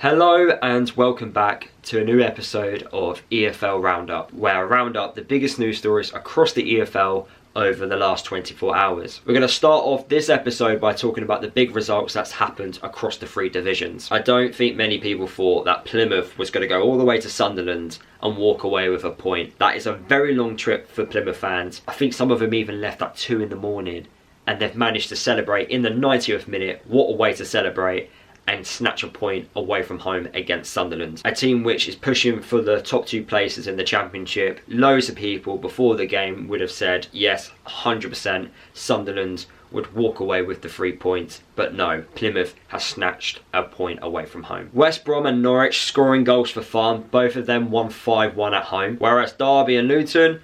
Hello and welcome back to a new episode of EFL Roundup, where I round up the biggest news stories across the EFL over the last 24 hours. We're going to start off this episode by talking about the big results that's happened across the three divisions. I don't think many people thought that Plymouth was going to go all the way to Sunderland and walk away with a point. That is a very long trip for Plymouth fans. I think some of them even left at 2 in the morning, and they've managed to celebrate in the 90th minute. What a way to celebrate and snatch a point away from home against Sunderland. A team which is pushing for the top 2 places in the Championship. Loads of people before the game would have said, yes, 100% Sunderland would walk away with the 3 points. But no, Plymouth has snatched a point away from home. West Brom and Norwich scoring goals for fun. Both of them won 5-1 at home. Whereas Derby and Luton,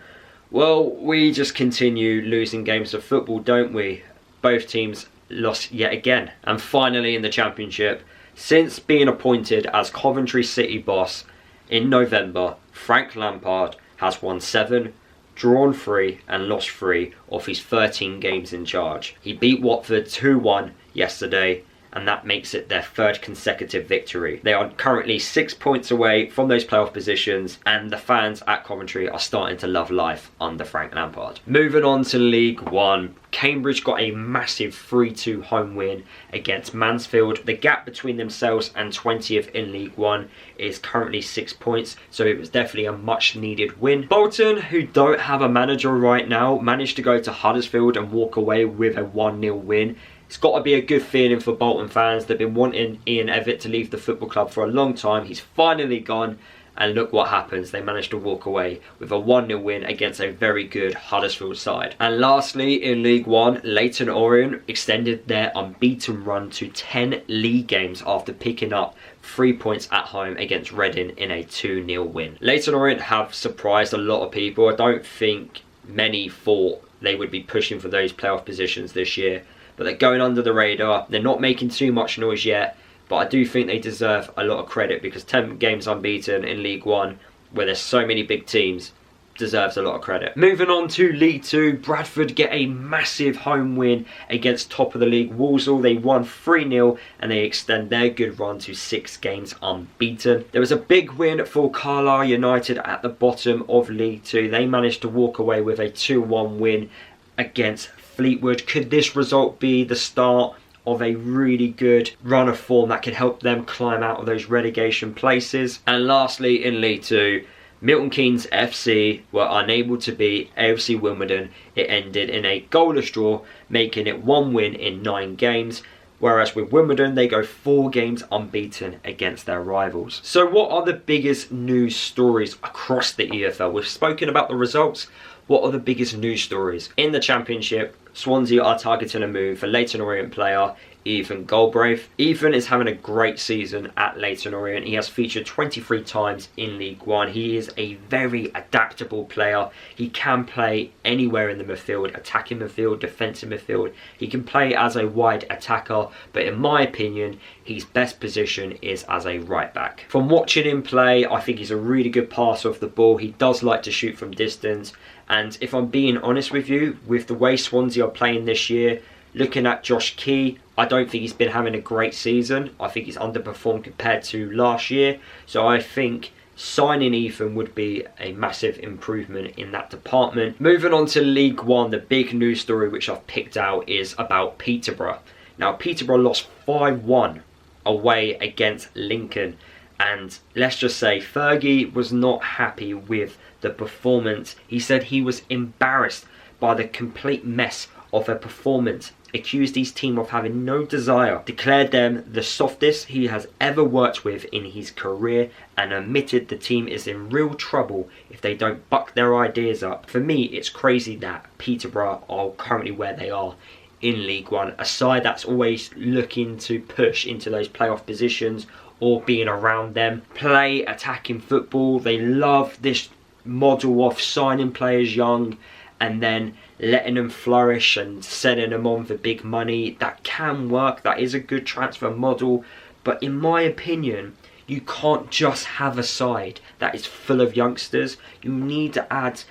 well, we just continue losing games of football, don't we? Both teams lost yet again. And finally in the Championship, since being appointed as Coventry City boss in November, Frank Lampard has won 7, drawn 3 and lost 3 of his 13 games in charge. He beat Watford 2-1 yesterday, and that makes it their 3rd consecutive victory. They are currently 6 points away from those playoff positions, and the fans at Coventry are starting to love life under Frank Lampard. Moving on to League One, Cambridge got a massive 3-2 home win against Mansfield. The gap between themselves and 20th in League One is currently 6 points, so it was definitely a much needed win. Bolton, who don't have a manager right now, managed to go to Huddersfield and walk away with a 1-0 win. It's got to be a good feeling for Bolton fans. They've been wanting Ian Evatt to leave the football club for a long time. He's finally gone, and look what happens. They managed to walk away with a 1-0 win against a very good Huddersfield side. And lastly, in League One, Leyton Orient extended their unbeaten run to 10 league games after picking up 3 points at home against Reading in a 2-0 win. Leyton Orient have surprised a lot of people. I don't think many thought they would be pushing for those playoff positions this year, but they're going under the radar. They're not making too much noise yet, but I do think they deserve a lot of credit, because 10 games unbeaten in League One, where there's so many big teams, deserves a lot of credit. Moving on to League Two, Bradford get a massive home win against top of the league Walsall. They won 3-0 and they extend their good run to 6 games unbeaten. There was a big win for Argyle United at the bottom of League Two. They managed to walk away with a 2-1 win against Fleetwood. Could this result be the start of a really good run of form that could help them climb out of those relegation places? And lastly, in League Two, Milton Keynes FC were unable to beat AFC Wimbledon. It ended in a goalless draw, making it 1 win in 9 games. Whereas with Wimbledon, they go 4 games unbeaten against their rivals. So what are the biggest news stories across the EFL? We've spoken about the results. What are the biggest news stories? In the Championship, Swansea are targeting a move for Leyton Orient player Ethan Galbraith. Ethan is having a great season at Leyton Orient. He has featured 23 times in League One. He is a very adaptable player. He can play anywhere in the midfield, attacking midfield, defensive midfield. He can play as a wide attacker, but in my opinion, his best position is as a right back. From watching him play, I think he's a really good passer of the ball. He does like to shoot from distance. And if I'm being honest with you, with the way Swansea are playing this year, looking at Josh Key, I don't think he's been having a great season. I think he's underperformed compared to last year. So I think signing Ethan would be a massive improvement in that department. Moving on to League One, the big news story which I've picked out is about Peterborough. Now, Peterborough lost 5-1 away against Lincoln. And let's just say Fergie was not happy with the performance. He said he was embarrassed by the complete mess of a performance, accused his team of having no desire, declared them the softest he has ever worked with in his career, and admitted the team is in real trouble if they don't buck their ideas up. For me, it's crazy that Peterborough are currently where they are in League One, a side that's always looking to push into those playoff positions or being around them, play attacking football. They love this model of signing players young and then letting them flourish and selling them on for big money. That can work, that is a good transfer model, but in my opinion, you can't just have a side that is full of youngsters. You need to add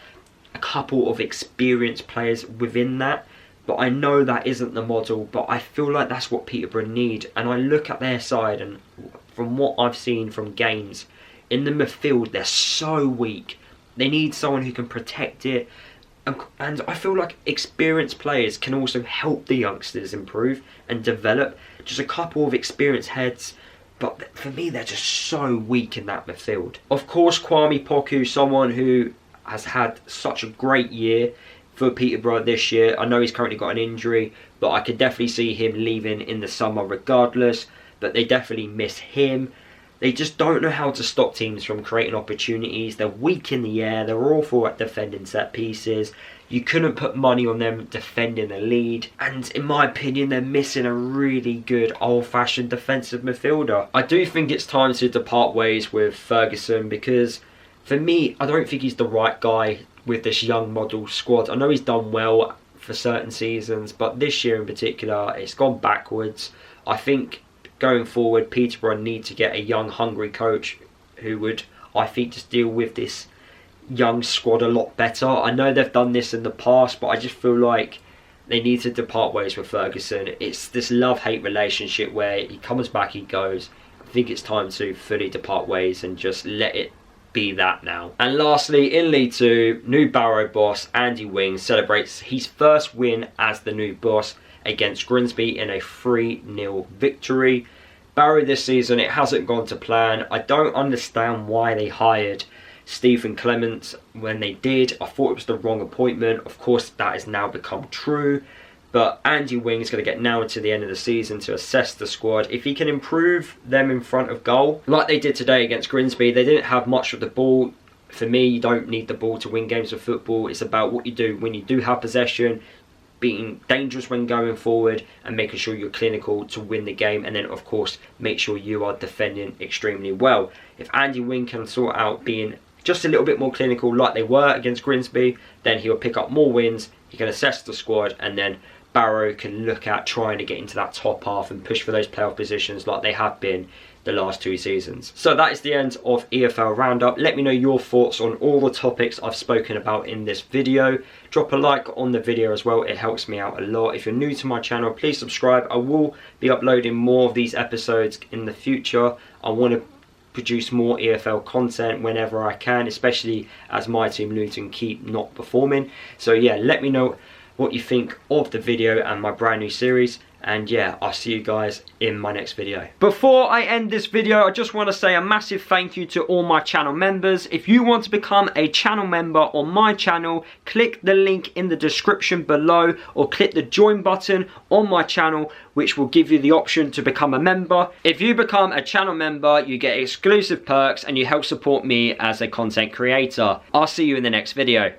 a couple of experienced players within that. But I know that isn't the model, but I feel like that's what Peterborough need. And I look at their side and from what I've seen from games, in the midfield, they're so weak. They need someone who can protect it. And I feel like experienced players can also help the youngsters improve and develop. Just a couple of experienced heads. But for me, they're just so weak in that midfield. Of course, Kwame Poku, someone who has had such a great year for Peterborough this year. I know he's currently got an injury, but I could definitely see him leaving in the summer regardless. But they definitely miss him. They just don't know how to stop teams from creating opportunities. They're weak in the air. They're awful at defending set pieces. You couldn't put money on them defending the lead. And in my opinion, they're missing a really good old-fashioned defensive midfielder. I do think it's time to depart ways with Ferguson because, for me, I don't think he's the right guy with this young model squad. I know he's done well for certain seasons, but this year in particular, it's gone backwards. I think going forward, Peterborough need to get a young, hungry coach who would, I think, just deal with this young squad a lot better. I know they've done this in the past, but I just feel like they need to depart ways with Ferguson. It's this love-hate relationship where he comes back, he goes. I think it's time to fully depart ways and just let it be that now. And lastly, in League 2, new Barrow boss Andy Wing celebrates his first win as the new boss against Grimsby in a 3-0 victory. Barrow this season, it hasn't gone to plan. I don't understand why they hired Stephen Clements when they did. I thought it was the wrong appointment. Of course, that has now become true. But Andy Wing is going to get now into the end of the season to assess the squad. If he can improve them in front of goal, like they did today against Grimsby, they didn't have much of the ball. For me, you don't need the ball to win games of football. It's about what you do when you do have possession, being dangerous when going forward and making sure you're clinical to win the game, and then of course make sure you are defending extremely well. If Andy Wing can sort out being just a little bit more clinical like they were against Grimsby, then he'll pick up more wins, he can assess the squad, and then Barrow can look at trying to get into that top half and push for those playoff positions like they have been the last 2 seasons. So that is the end of EFL Roundup. Let me know your thoughts on all the topics I've spoken about in this video. Drop a like on the video as well, it helps me out a lot. If you're new to my channel, please subscribe. I will be uploading more of these episodes in the future. I want to produce more EFL content whenever I can, especially as my team Luton keep not performing. So yeah, let me know what you think of the video and my brand new series. And yeah, I'll see you guys in my next video. Before I end this video, I just want to say a massive thank you to all my channel members. If you want to become a channel member on my channel, click the link in the description below or click the join button on my channel, which will give you the option to become a member. If you become a channel member, you get exclusive perks and you help support me as a content creator. I'll see you in the next video.